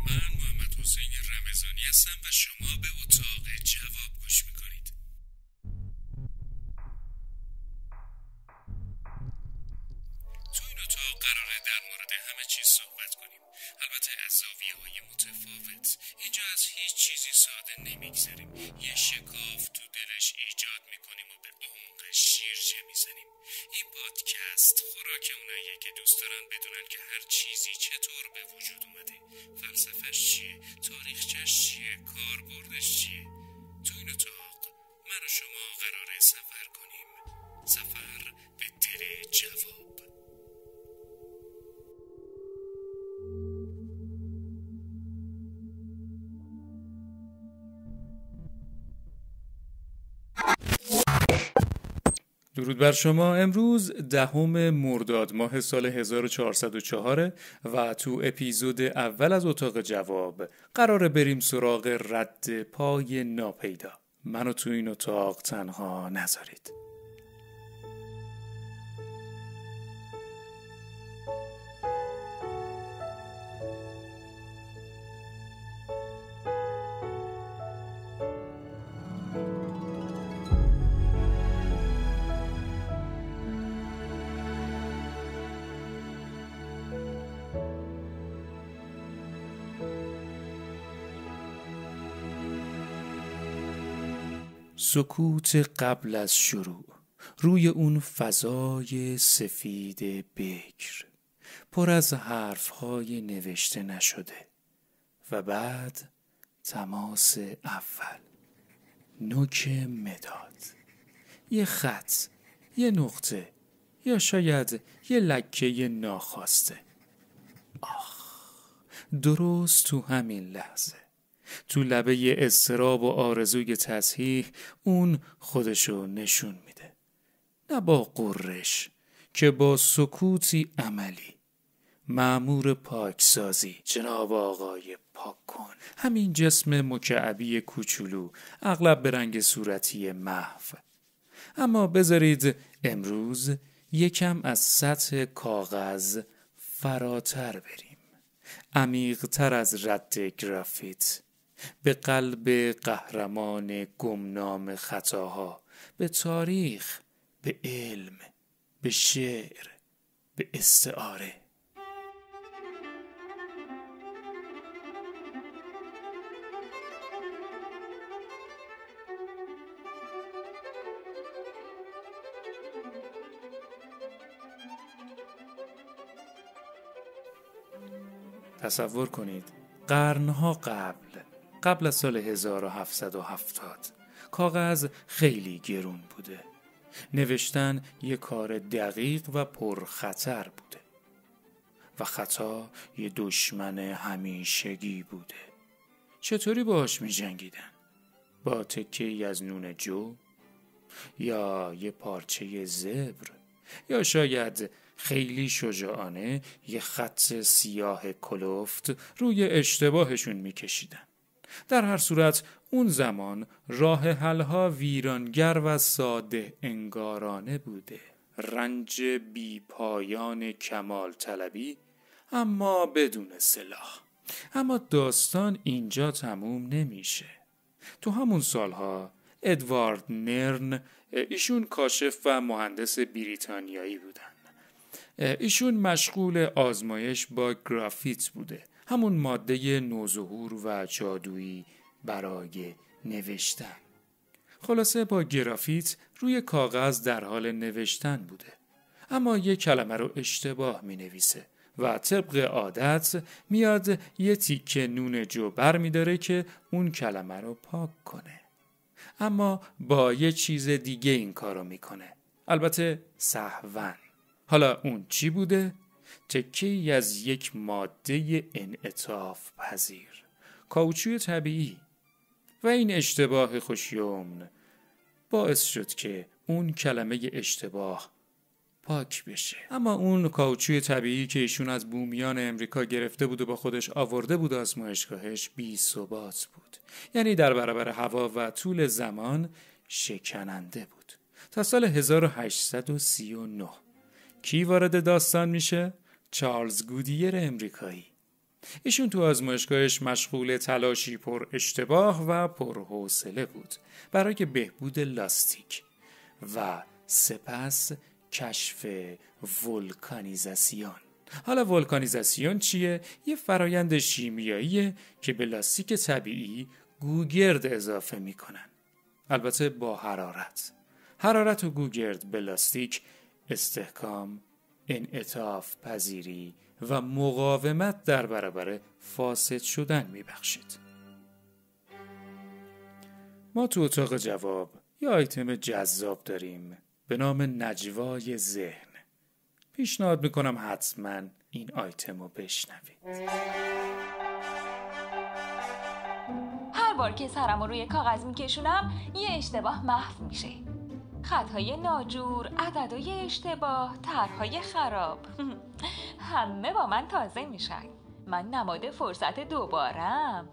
من محمد حسین رمضانی هستم و شما به اتاق جواب گوش میکنید. تو این اتاق قراره در مورد همه چیز صحبت کنیم، البته از زاویه‌های متفاوت. اینجا از هیچ چیزی ساده نمیگذریم، یه شکاف تو دلش ایجاد میکنیم و به عمق شیرجه میزنیم. این پادکست خوراک اوناییه که دوست دارن بدونن که هر چیزی چطور به وجود اومده، فلسفه‌اش چیه، تاریخچه‌اش چیه، کاربردش چیه. تو این اتاق من و شما قراره سفر کنیم، سفر به دل جواب. درود بر شما. امروز 10 مرداد ماه سال 1404 و تو اپیزود اول از اتاق جواب قراره بریم سراغ رد پای ناپیدا. منو تو این اتاق تنها نذارید. سکوت قبل از شروع، روی اون فضای سفید بکر پر از حرفهای نوشته نشده و بعد تماس اول، نوک مداد، یه خط، یه نقطه یا شاید یه لکه ناخواسته. درست تو همین لحظه، تو لبه اضطراب و آرزوی تصحیح، اون خودشو نشون میده. نه با قررش، که با سکوتی عملی. مأمور پاکسازی، جناب آقای پاک کن. همین جسم مکعبی کوچولو، اغلب به رنگ صورتی محو. اما بذارید امروز یکم از سطح کاغذ فراتر بریم، عمیق‌تر از رد گرافیت، به قلب قهرمان گمنام خطاها، به تاریخ، به علم، به شعر، به استعاره. تصور کنید قرنها قبل از سال 1770 کاغذ خیلی گرون بوده. نوشتن یه کار دقیق و پرخطر بوده و خطا یه دشمن همیشگی بوده. چطوری باهاش می جنگیدن؟ با تکه‌ای از نون جو؟ یا یه پارچه زبر؟ یا شاید خیلی شجاعانه یه خط سیاه کلفت روی اشتباهشون می کشیدن. در هر صورت اون زمان راه حل‌ها ویرانگر و ساده انگارانه بوده. رنج بی پایان کمال طلبی، اما بدون سلاح. اما داستان اینجا تموم نمیشه. تو همون سالها ادوارد نرن، ایشون کاشف و مهندس بریتانیایی بودن. ایشون مشغول آزمایش با گرافیت بوده، همون ماده نوظهور و جادویی برای نوشتن. خلاصه با گرافیت روی کاغذ در حال نوشتن بوده، اما یه کلمه رو اشتباه می نویسه و طبق عادت میاد یه تیکه نون جو بر می داره که اون کلمه رو پاک کنه، اما با یه چیز دیگه این کارو میکنه، البته سهواً. حالا اون چی بوده؟ تکه‌ای از یک ماده انعطاف پذیر، کائوچوی طبیعی. و این اشتباه خوشیمن باعث شد که اون کلمه اشتباه پاک بشه. اما اون کائوچوی طبیعی که ایشون از بومیان امریکا گرفته بود و با خودش آورده بود آزمایشگاهش، بی ثبات بود. یعنی در برابر هوا و طول زمان شکننده بود. تا سال 1839 کی وارد داستان میشه؟ چارلز گودیر امریکایی. ایشون تو آزمایشگاهش مشغول تلاشی پر اشتباه و پر حوصله بود برای بهبود لاستیک و سپس کشف ولکانیزاسیون. حالا ولکانیزاسیون چیه؟ یه فرایند شیمیاییه که به لاستیک طبیعی گوگرد اضافه میکنن. البته با حرارت و گوگرد به لاستیک استحکام، انعطاف پذیری و مقاومت در برابر فاسد شدن میبخشید. ما تو اتاق جواب یه آیتم جذاب داریم به نام نجوای ذهن. پیشنهاد میکنم حتما این آیتم رو بشنوید. هر بار که سرم رو روی کاغذ میکشونم یه اشتباه محو میشه. خطهای ناجور، عددهای اشتباه، طرحهای خراب همه با من تازه میشن. من نماد فرصت دوبارم.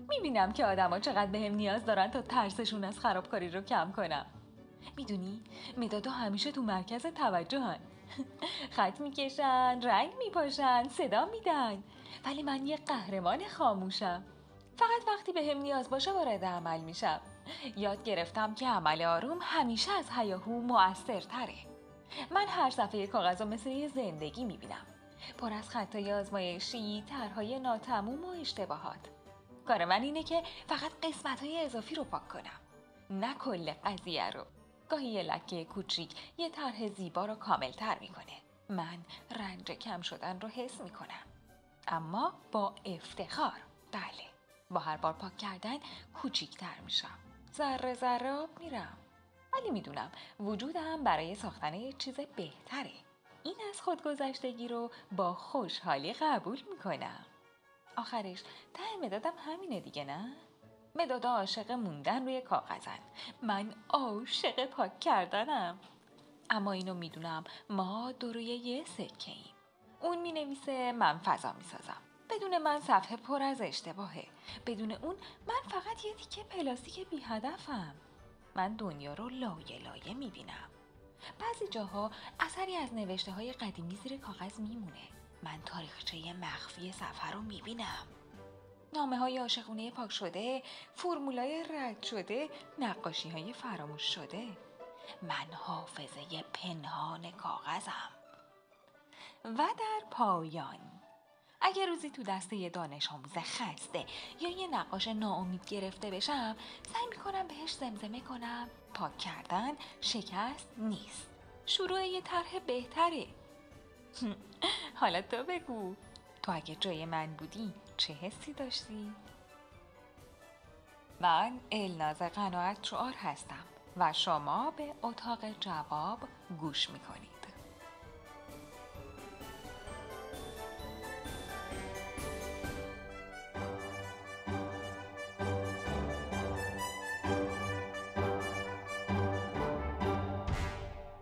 میبینم که آدما چقدر بهم نیاز دارن تا ترسشون از خرابکاری رو کم کنم. میدونی مدادا همیشه تو مرکز توجهن. خط میکشن، رنگ میپاشن، صدا میدن، ولی من یه قهرمان خاموشم. فقط وقتی بهم نیاز باشه وارد عمل میشم. یاد گرفتم که عمل آروم همیشه از هیاهو مؤثرتره. من هر صفحه کاغذ رو مثل یه زندگی میبینم، پر از خطای آزمایشی، طرحهای ناتموم و اشتباهات. کار من اینه که فقط قسمت‌های اضافی رو پاک کنم، نه کل قضیه رو. گاهی یه لکه کوچیک یه طرح زیبا رو کامل‌تر میکنه. من رنج کم شدن رو حس میکنم، اما با افتخار. بله، با هر بار پاک کردن کوچیک‌تر میشم، ذره ذره آب میرم. ولی میدونم وجودم برای ساختن یه چیز بهتره. این از خودگذشتگی رو با خوشحالی قبول میکنم. آخرش ته مدادم همینه دیگه، نه؟ مدادا عاشق موندن روی کاغذن، من عاشق پاک کردنم. اما اینو میدونم ما دو روی یه سکه ایم. اون مینویسه، من فضا میسازم. بدون من صفحه پر از اشتباهه. بدون اون من فقط یه تیکه پلاستیک بی هدفم. من دنیا رو لایه لایه میبینم. بعضی جاها اثری از نوشته های قدیمی زیر کاغذ میمونه. من تاریخچه مخفی صفحه رو میبینم. نامه های عاشقونه پاک شده، فرمولای رد شده، نقاشی های فراموش شده. من حافظه پنهان کاغذم. و در پایان، اگه روزی تو دسته یه دانش آموز خسته یا یه نقاش ناامید گرفته بشم، سعی میکنم بهش زمزمه کنم پاک کردن شکست نیست، شروع یه طرح بهتره. حالا تو بگو، تو اگه جای من بودی چه حسی داشتی؟ من الناز قناعت شعار هستم و شما به اتاق جواب گوش میکنید.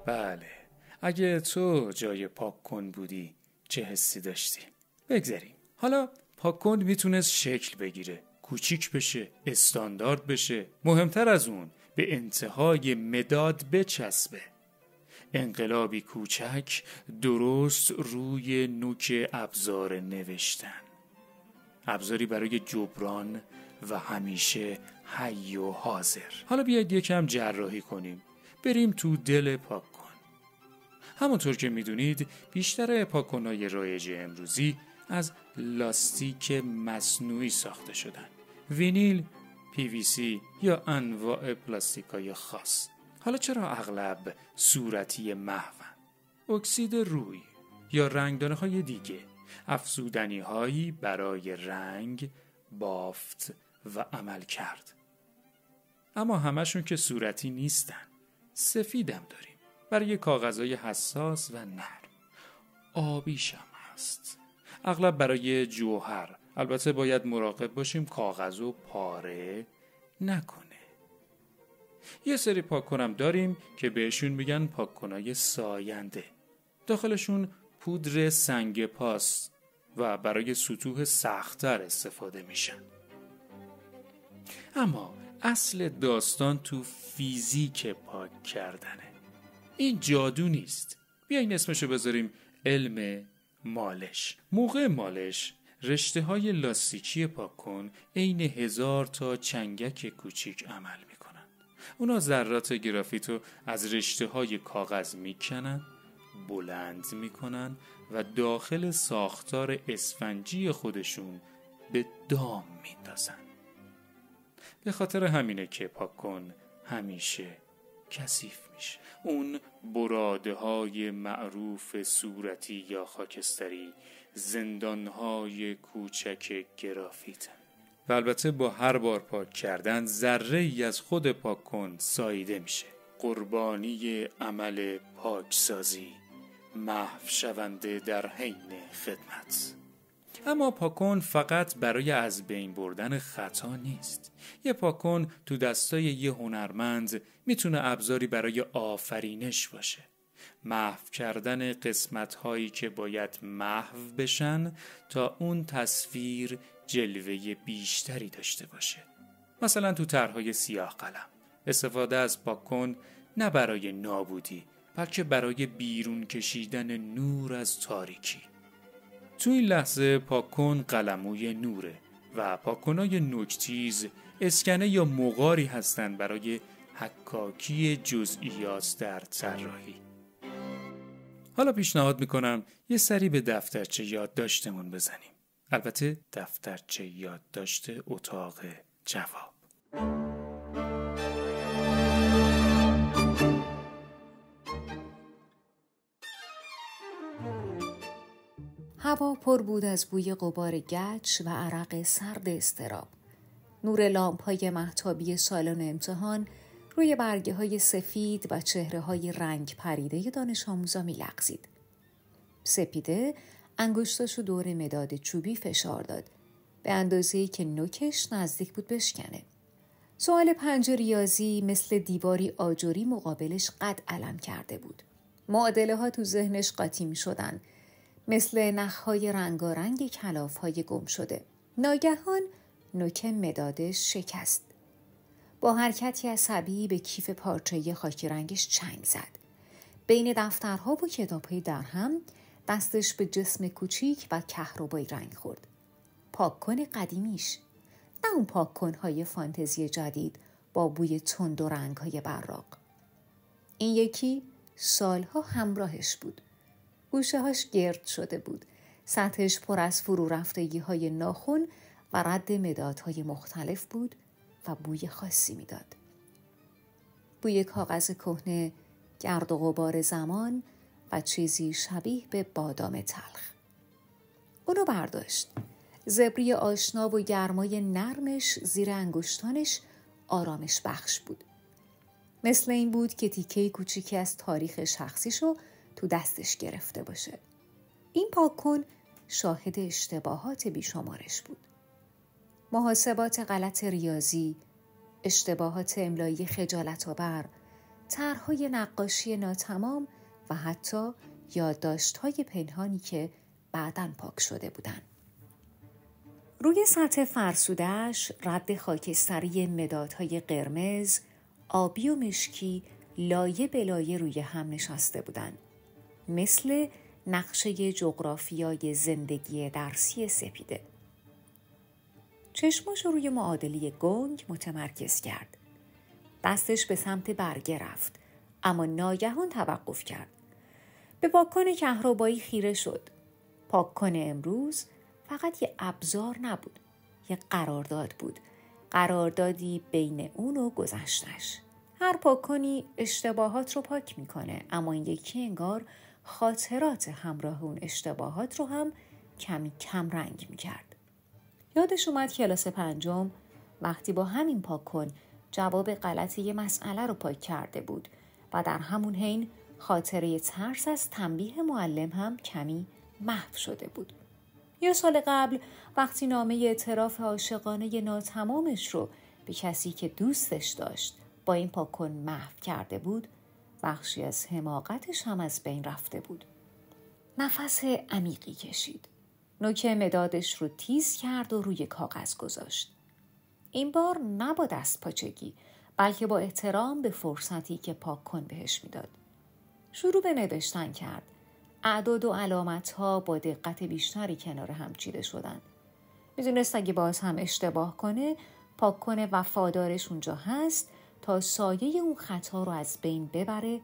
بله، اگه تو جای پاک کن بودی چه حسی داشتی؟ بگذاریم. حالا پاک کن میتونست شکل بگیره، کوچیک بشه، استاندارد بشه، مهمتر از اون به انتهای مداد بچسبه. انقلابی کوچک درست روی نوک ابزار نوشتن، ابزاری برای جبران و همیشه حی و حاضر. حالا بیاید یکم جراحی کنیم، بریم تو دل پاک کن. همونطور که میدونید بیشتر پاک کن‌های رایج امروزی از لاستیک مصنوعی ساخته شدن، وینیل، PVC یا انواع پلاستیک‌های خاص. حالا چرا اغلب صورتی محون؟ اکسید روی یا رنگدانه‌های دیگه، افزودنی‌هایی برای رنگ، بافت و عمل کرد. اما همشون که صورتی نیستن. سفیدم داریم برای کاغذهای حساس و نرم. آبیش هم هست، اغلب برای جوهر. البته باید مراقب باشیم کاغذو پاره نکنه. یه سری پاک‌کنم داریم که بهشون میگن پاک‌کنای ساینده. داخلشون پودر سنگ پاست و برای سطوح سخت‌تر استفاده میشن. اما اصل داستان تو فیزیک پاک کردنه. این جادو نیست. بیاین اسمشو بذاریم علم مالش. موقع مالش رشته‌های لاستیکی پاک کن عین 1000 تا چنگک کوچیک عمل میکنن. اونا ذرات گرافیتو از رشته‌های کاغذ میکنن، بلند میکنن و داخل ساختار اسفنجی خودشون به دام میندازن. به خاطر همینه که پاک کن همیشه کثیف میشه. اون براده‌های معروف صورتی یا خاکستری زندان‌های کوچک گرافیتن و البته با هر بار پاک کردن ذره‌ای از خود پاک کن ساییده میشه. قربانی عمل پاکسازی، محو شونده در حین خدمت. اما پاک کن فقط برای از بین بردن خطا نیست. یه پاک کن تو دستای یه هنرمند میتونه ابزاری برای آفرینش باشه. محو کردن قسمت‌هایی که باید محو بشن تا اون تصویر جلوه بیشتری داشته باشه. مثلا تو طرح‌های سیاه قلم استفاده از پاک کن نه برای نابودی بلکه برای بیرون کشیدن نور از تاریکی. تو این لحظه پاک کن قلموی نوره و پاک کنای نوک‌تیز اسکنه یا مغاری هستن برای حکاکی جزئیات در طراحی. حالا پیشنهاد میکنم یه سری به دفترچه یادداشتمون بزنیم. البته دفترچه یادداشت اتاق جواب. هوا پر بود از بوی غبار گچ و عرق سرد اضطراب. نور لامپ‌های مهتابی سالن امتحان روی برگه‌های سفید و چهره‌های رنگ پریده دانش آموزا می‌لغزید. سپیده انگشتاشو دور مداد چوبی فشار داد، به اندازه‌ای که نوکش نزدیک بود بشکنه. سوال 5 ریاضی مثل دیواری آجری مقابلش قد علم کرده بود. معادله‌ها تو ذهنش قاطی می‌شدن، مثل نخ‌های رنگارنگ کلاف‌های گم شده. ناگهان نوک مدادش شکست. با حرکتی عصبی به کیف پارچه‌ای خاکی رنگش چنگ زد. بین دفترها و کتاب‌های درهم دستش به جسم کوچیک و کهربایی رنگ خورد. پاک کن قدیمیش، نه اون پاک کن‌های فانتزی جدید با بوی تند و رنگ‌های براق. این یکی سالها همراهش بود. گوشه‌هاش گرد شده بود، سطحش پر از فرو رفتگی‌های ناخن و رد مدادهای مختلف بود و بوی خاصی میداد. بوی کاغذ کهنه، گرد و غبار زمان و چیزی شبیه به بادام تلخ. اونو برداشت. زبری آشنا و گرمای نرمش زیر انگشتانش آرامش بخش بود. مثل این بود که تیکه کوچیکی از تاریخ شخصیشو تو دستش گرفته باشه. این پاک کن شاهد اشتباهات بیشمارش بود. محاسبات غلط ریاضی، اشتباهات املایی خجالت‌آور، طرح‌های نقاشی ناتمام و حتی یادداشت‌های پنهانی که بعداً پاک شده بودن. روی سطح فرسوده‌اش رد خاکستری مدادهای قرمز، آبی و مشکی لایه به لایه روی هم نشسته بودن، مثل نقشه جغرافیای زندگی درسی سپیده. چشماش روی معادله گنگ متمرکز کرد. دستش به سمت برگه رفت، اما ناگهان توقف کرد. به پاک کن کهربایی خیره شد. پاک کن امروز فقط یه ابزار نبود، یه قرارداد بود. قراردادی بین اون و گذشتش. هر پاک کنی اشتباهات رو پاک میکنه، اما این یکی انگار خاطرات همراه اون اشتباهات رو هم کمی کم رنگ میکرد. یادش اومد کلاس 5 وقتی با همین پاک کن جواب غلط یه مسئله رو پاک کرده بود و در همون حین خاطره ترس از تنبیه معلم هم کمی محو شده بود. یه سال قبل وقتی نامه اعتراف عاشقانه ناتمامش رو به کسی که دوستش داشت با این پاک کن محو کرده بود، بخشی از حماقتش هم از بین رفته بود. نفس عمیقی کشید. نوک مدادش رو تیز کرد و روی کاغذ گذاشت. این بار نه با دست پاچگی، بلکه با احترام به فرصتی که پاک کن بهش میداد. شروع به نوشتن کرد، اعداد و علامت‌ها با دقت بیشتری کنار هم چیده شدن. میدونست اگه باز هم اشتباه کنه، پاک‌کن وفادارش اونجا هست تا سایه اون خطا رو از بین ببره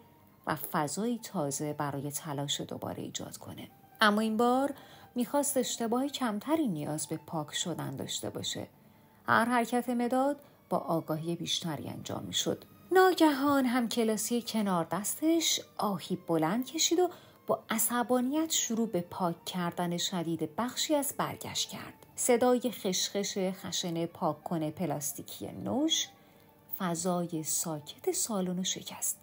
و فضایی تازه برای تلاش دوباره ایجاد کنه. اما این بار میخواست اشتباه کمتری نیاز به پاک شدن داشته باشه. هر حرکت مداد با آگاهی بیشتری انجام میشد. ناگهان هم کلاسی کنار دستش آهی بلند کشید و با عصبانیت شروع به پاک کردن شدید بخشی از برگشت کرد. صدای خشخش خشن پاک کنه پلاستیکی نوش فضای ساکت سالن رو شکست.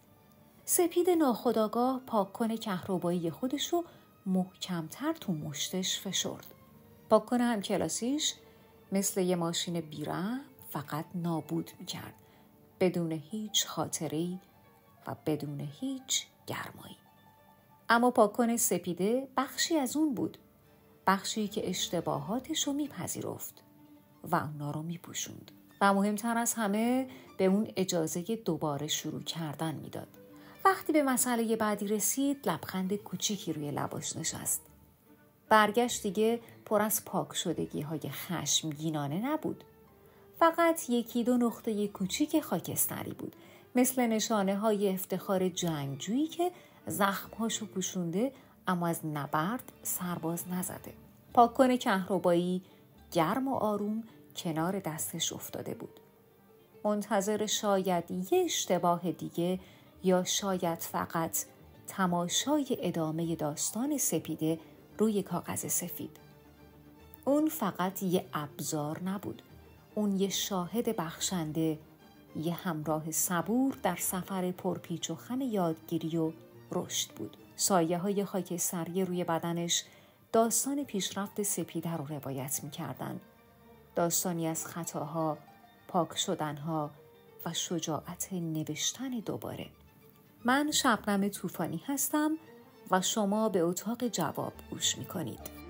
سپید ناخودآگاه پاک کنه کهربایی خودش رو محکمتر تو مشتش فشرد. پاک کنه هم کلاسیش مثل یه ماشین بیرحم فقط نابود میکرد، بدون هیچ خاطره‌ای و بدون هیچ گرمایی. اما پاک‌کن سپیده بخشی از اون بود، بخشی که اشتباهاتش رو میپذیرفت و اونا رو میپوشوند و مهمتر از همه به اون اجازه دوباره شروع کردن میداد. وقتی به مسئله بعدی رسید لبخند کوچیکی روی لباش نشست. برگشت دیگه پر از پاک شدگی های خشمگینانه نبود، فقط یکی دو نقطه کوچیک خاکستری بود، مثل نشانه های افتخار جنگجویی که زخمهاشو پوشونده اما از نبرد سرباز نزده. پاک‌کن کهربایی گرم و آروم کنار دستش افتاده بود، منتظر شاید یه اشتباه دیگه یا شاید فقط تماشای ادامه داستان سپیده روی کاغذ سفید. اون فقط یه ابزار نبود، اون یه شاهد بخشنده، یه همراه صبور در سفر پرپیچ و خم یادگیری و رشد بود. سایه های خاکستری روی بدنش داستان پیشرفت سپیده رو روایت می کردن. داستانی از خطاها، پاک شدنها و شجاعت نوشتن دوباره. من شبنم طوفانی هستم و شما به اتاق جواب گوش می کنید.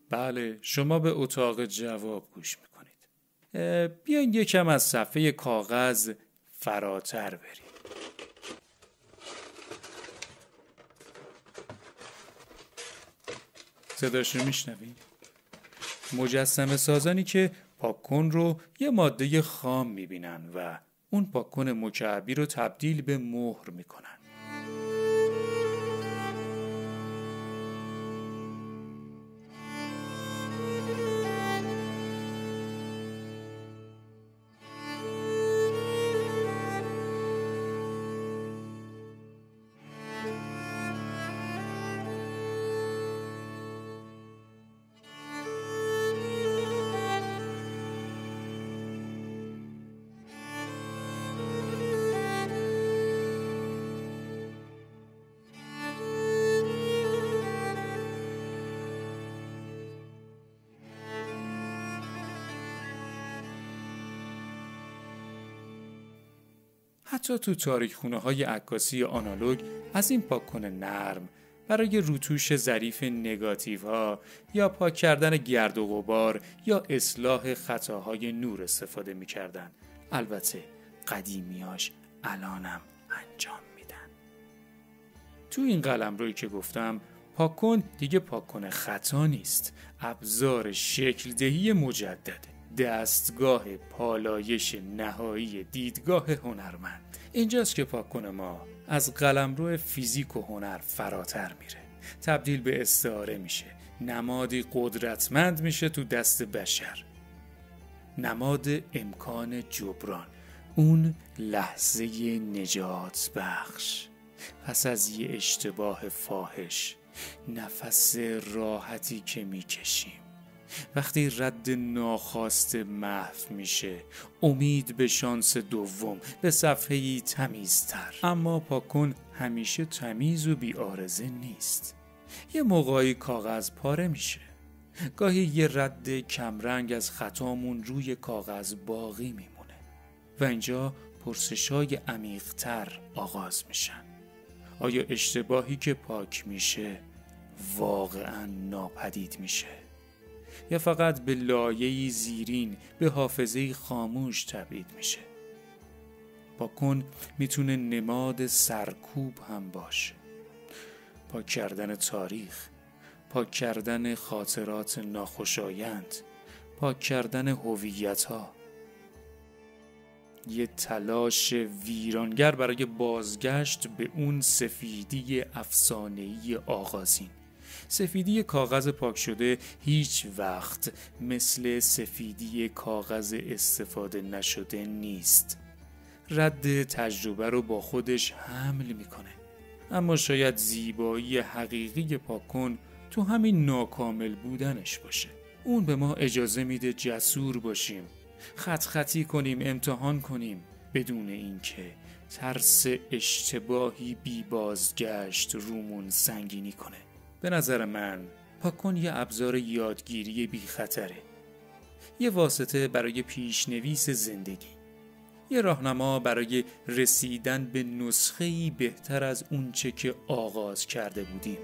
بله، شما به اتاق جواب گوش میکنید. بیاین یکم از صفحه کاغذ فراتر بریم. صداش رو میشنوید؟ مجسمه سازانی که پاک‌کن رو یه ماده خام میبینن و اون پاک‌کن مکعبی رو تبدیل به مهر میکنن. حتی تو تاریک‌خونه‌های عکاسی آنالوگ از این پاک‌کن نرم برای روتوش ظریف نگاتیوها یا پاک کردن گرد و غبار یا اصلاح خطاهای نور استفاده می‌کردن. البته قدیمیاش الانم انجام میدن. تو این قلمرویی که گفتم پاک‌کن دیگه پاک‌کن خطا نیست، ابزار شکل‌دهی مجدده، دستگاه پالایش نهایی دیدگاه هنرمند. اینجاست که پاک‌کن ما از قلمرو فیزیک و هنر فراتر میره، تبدیل به استعاره میشه، نمادی قدرتمند میشه تو دست بشر، نماد امکان جبران، اون لحظه نجات بخش پس از یه اشتباه فاحش، نفس راحتی که میکشیم وقتی رد ناخواسته محو میشه، امید به شانس دوم، به صفحه‌ای تمیزتر. اما پاک‌کن همیشه تمیز و بی آرزه نیست. یه موقعی کاغذ پاره میشه، گاهی یه رد کمرنگ از خطامون روی کاغذ باقی میمونه و اینجا پرسش‌های عمیق‌تر آغاز میشن. آیا اشتباهی که پاک میشه واقعاً ناپدید میشه؟ یا فقط به لایه‌ای زیرین به حافظه‌ای خاموش تبعید میشه؟ پاکن میتونه نماد سرکوب هم باشه. پاک کردن تاریخ، پاک کردن خاطرات ناخوشایند، پاک کردن هویت‌ها. یه تلاش ویرانگر برای بازگشت به اون سفیدی افسانه‌ای آغازین. سفیدی کاغذ پاک شده هیچ وقت مثل سفیدی کاغذ استفاده نشده نیست. رد تجربه رو با خودش حمل میکنه. اما شاید زیبایی حقیقی پاکن تو همین ناکامل بودنش باشه. اون به ما اجازه میده جسور باشیم، خطی کنیم، امتحان کنیم، بدون اینکه ترس اشتباهی بی بازگشت رومون سنگینی کنه. به نظر من پاکن یه ابزار یادگیری بی خطره، یه واسطه برای پیشنویس زندگی، یه راهنما برای رسیدن به نسخه‌ای بهتر از اونچه که آغاز کرده بودیم.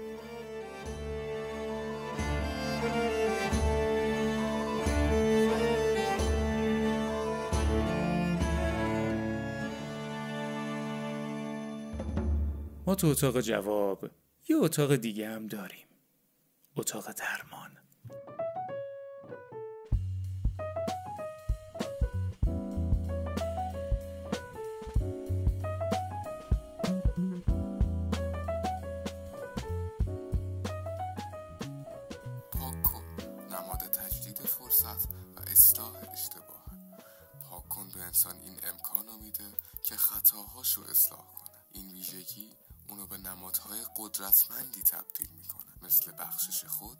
ما تو اتاق جواب یه اتاق دیگه هم داریم، اتاق درمان. پاک کن نماد تجدید فرصت و اصلاح اشتباه. پاک کن به انسان این امکان رو میده که خطاهاشو اصلاح کنه. این ویژگی اونو به نمادهای قدرتمندی تبدیل میکنه، مثل بخشش خود،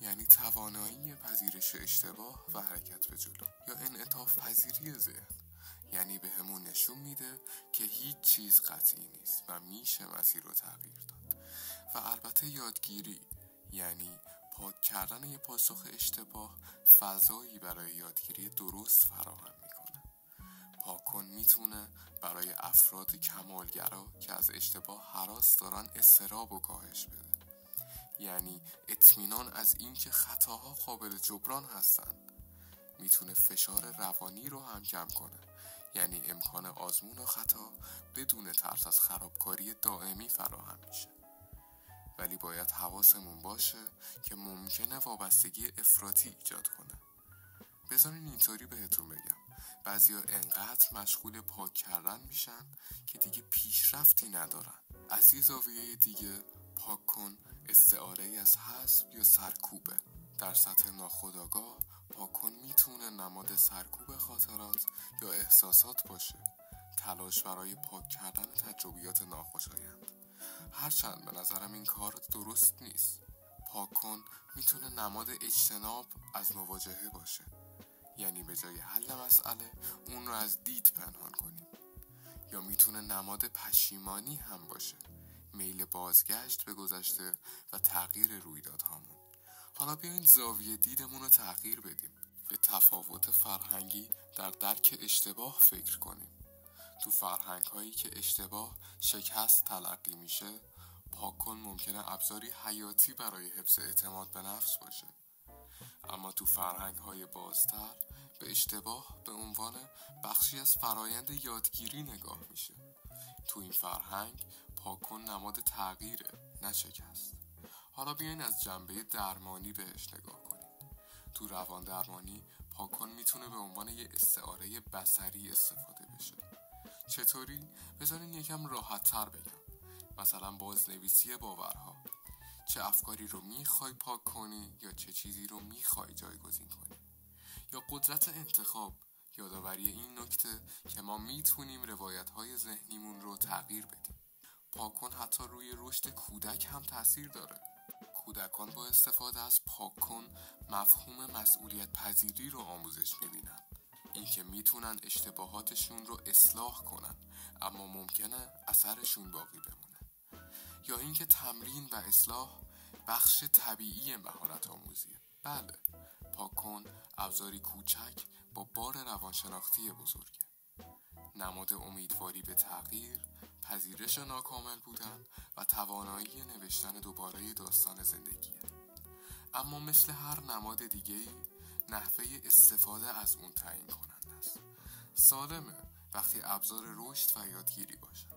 یعنی توانایی پذیرش اشتباه و حرکت به جلو، یا انعطاف پذیری ذهن، یعنی به همون نشون میده که هیچ چیز قطعی نیست و میشه مسیر رو تغییر داد. و البته یادگیری، یعنی پاک کردن یه پاسخ اشتباه فضایی برای یادگیری درست فراهم میکنه. پاک کن میتونه برای افراد کمالگرا که از اشتباه هراس دارن اضطراب و کاهش بده، یعنی اطمینان از این که خطاها قابل جبران هستن. میتونه فشار روانی رو هم کم کنه، یعنی امکان آزمون و خطا بدون ترس از خرابکاری دائمی فراهم میشه. ولی باید حواسمون باشه که ممکنه وابستگی افراطی ایجاد کنه. بذارین اینطوری بهتون بگم، بعضیا انقدر مشغول پاک کردن میشن که دیگه پیشرفتی ندارن. از یه زاویه دیگه پاک کن استعاره از حذف یا سرکوبه. در سطح ناخودآگاه پاک کن میتونه نماد سرکوب خاطرات یا احساسات باشه، تلاش برای پاک کردن تجربیات ناخوشایند. هرچند به نظرم این کار درست نیست. پاک کن میتونه نماد اجتناب از مواجهه باشه، یعنی به جای حل مسئله اون رو از دید پنهان کنیم. یا میتونه نماد پشیمانی هم باشه، میل بازگشت به گذشته و تغییر رویدادهامون. حالا بیاین زاویه دیدمون رو تغییر بدیم، به تفاوت فرهنگی در درک اشتباه فکر کنیم. تو فرهنگ هایی که اشتباه شکست تلقی میشه، پاک کن ممکنه ابزاری حیاتی برای حفظ اعتماد به نفس باشه. اما تو فرهنگ های بازتر به اشتباه به عنوان بخشی از فرایند یادگیری نگاه میشه. تو این فرهنگ پاک کن نماد تغییره، نه شکست. حالا بیاین از جنبه درمانی بهش نگاه کنیم. تو روان درمانی پاک کن میتونه به عنوان یه استعاره بصری استفاده بشه. چطوری؟ بذارین یکم راحت تر بگم. مثلا بازنویسی باورها. چه افکاری رو میخوای پاک کنی یا چه چیزی رو میخوای جایگزین کنی. یا قدرت انتخاب، یادآوری این نکته که ما میتونیم روایت‌های ذهنیمون رو تغییر بدیم. پاک کن حتی روی رشد کودک هم تاثیر داره. کودکان با استفاده از پاک کن مفهوم مسئولیت پذیری رو آموزش میبینن. این که میتونن اشتباهاتشون رو اصلاح کنن، اما ممکنه اثرشون باقی بمونه. یا اینکه تمرین و اصلاح بخش طبیعی مهارت آموزیه. بله، پاک کن ابزاری کوچک با بار روانشناختی بزرگه. نماد امیدواری به تغییر، پذیرش ناکامل بودن و توانایی نوشتن دوباره داستان زندگیه. اما مثل هر نماد دیگه‌ای، نحوه استفاده از اون تعیین کننده است. سالمه وقتی ابزار رشد و یادگیری باشه.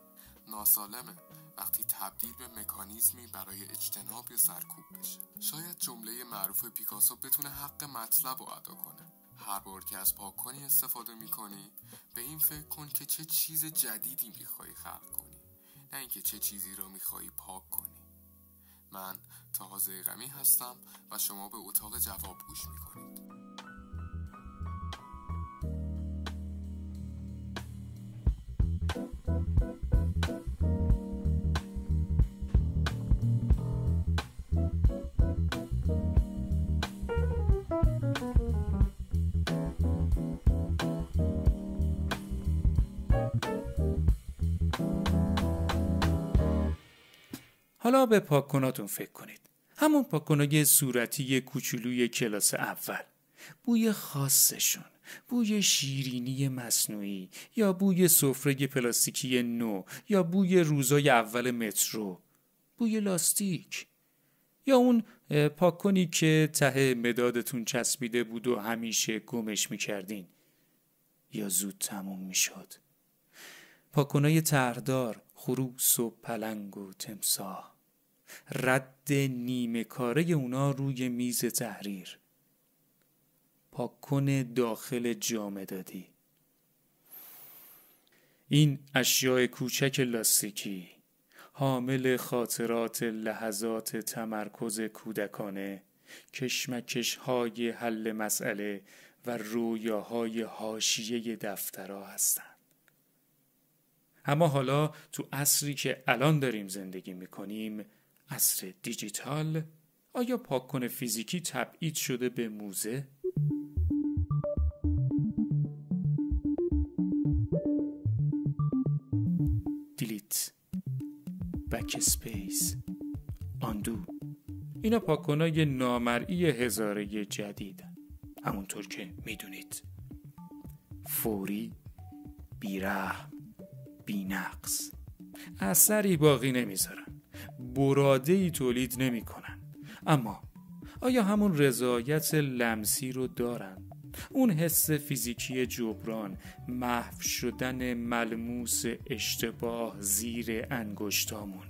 ناسالمه وقتی تبدیل به مکانیزمی برای اجتناب یا سرکوب بشه. شاید جمله معروف پیکاسو بتونه حق مطلب رو ادا کنه. هر بار که از پاک کنی استفاده میکنی، به این فکر کن که چه چیز جدیدی میخوایی خلق کنی، نه اینکه چه چیزی رو میخوایی پاک کنی. من طاها ضیغمی هستم و شما به اتاق جواب گوش میکنید. حالا به پاک‌کناتون فکر کنید. همون پاک‌کنای صورتی کوچولوی کلاس اول. بوی خاصشون، بوی شیرینی مصنوعی یا بوی سفره پلاستیکی نو یا بوی روزای اول مترو، بوی لاستیک یا اون پاک‌کنی که ته مدادتون چسبیده بود و همیشه گمش می‌کردین یا زود تموم می‌شد. پاک‌کنای طرحدار، خروس و پلنگ و تمساح، رد نیمه کاره اونا روی میز تحریر، پاک‌کن داخل جامدادی. این اشیاء کوچک لاستیکی حامل خاطرات لحظات تمرکز کودکانه، کشمکش‌های حل مسئله و رویاهای حاشیه دفترها هستند. اما حالا تو عصری که الان داریم زندگی میکنیم، عصر دیجیتال، آیا پاک‌کن فیزیکی تبعید شده به موزه؟ دیلیت، بک اسپیس، آندو، اینا پاک‌کنای نامرئی هزاره جدید، همونطور که میدونید. فوری، بی‌رحم، بی‌نقص، اثری باقی نمیذارن، براده‌ای تولید نمیکنن. اما آیا همون رضایت لمسی رو دارن؟ اون حس فیزیکی جبران، محو شدن ملموس اشتباه زیر انگشتامون.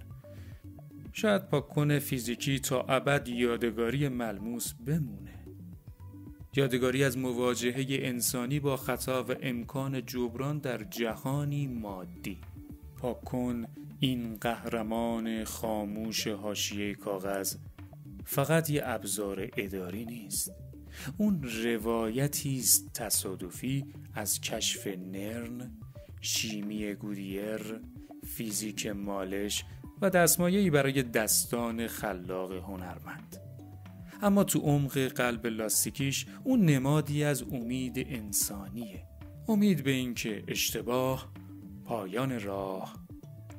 شاید پاک‌کن فیزیکی تا ابد یادگاری ملموس بمونه، یادگاری از مواجهه انسانی با خطا و امکان جبران در جهانی مادی. پاک‌کن، این قهرمان خاموش حاشیه کاغذ، فقط یه ابزار اداری نیست. اون روایتی است تصادفی از کشف نرن، شیمی گودیر، فیزیک مالش و دستمایه‌ای برای دستان خلاق هنرمند. اما تو عمق قلب لاستیکیش اون نمادی از امید انسانیه. امید به این که اشتباه پایان راه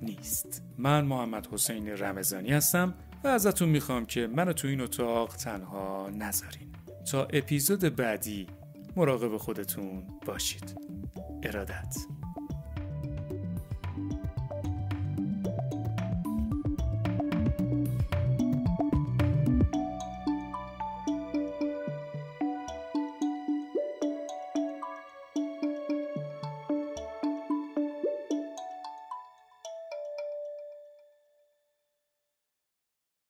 نیست. من محمد حسین رمضانی هستم و ازتون میخوام که منو تو این اتاق تنها نذارین. تا اپیزود بعدی مراقب خودتون باشید. ارادت.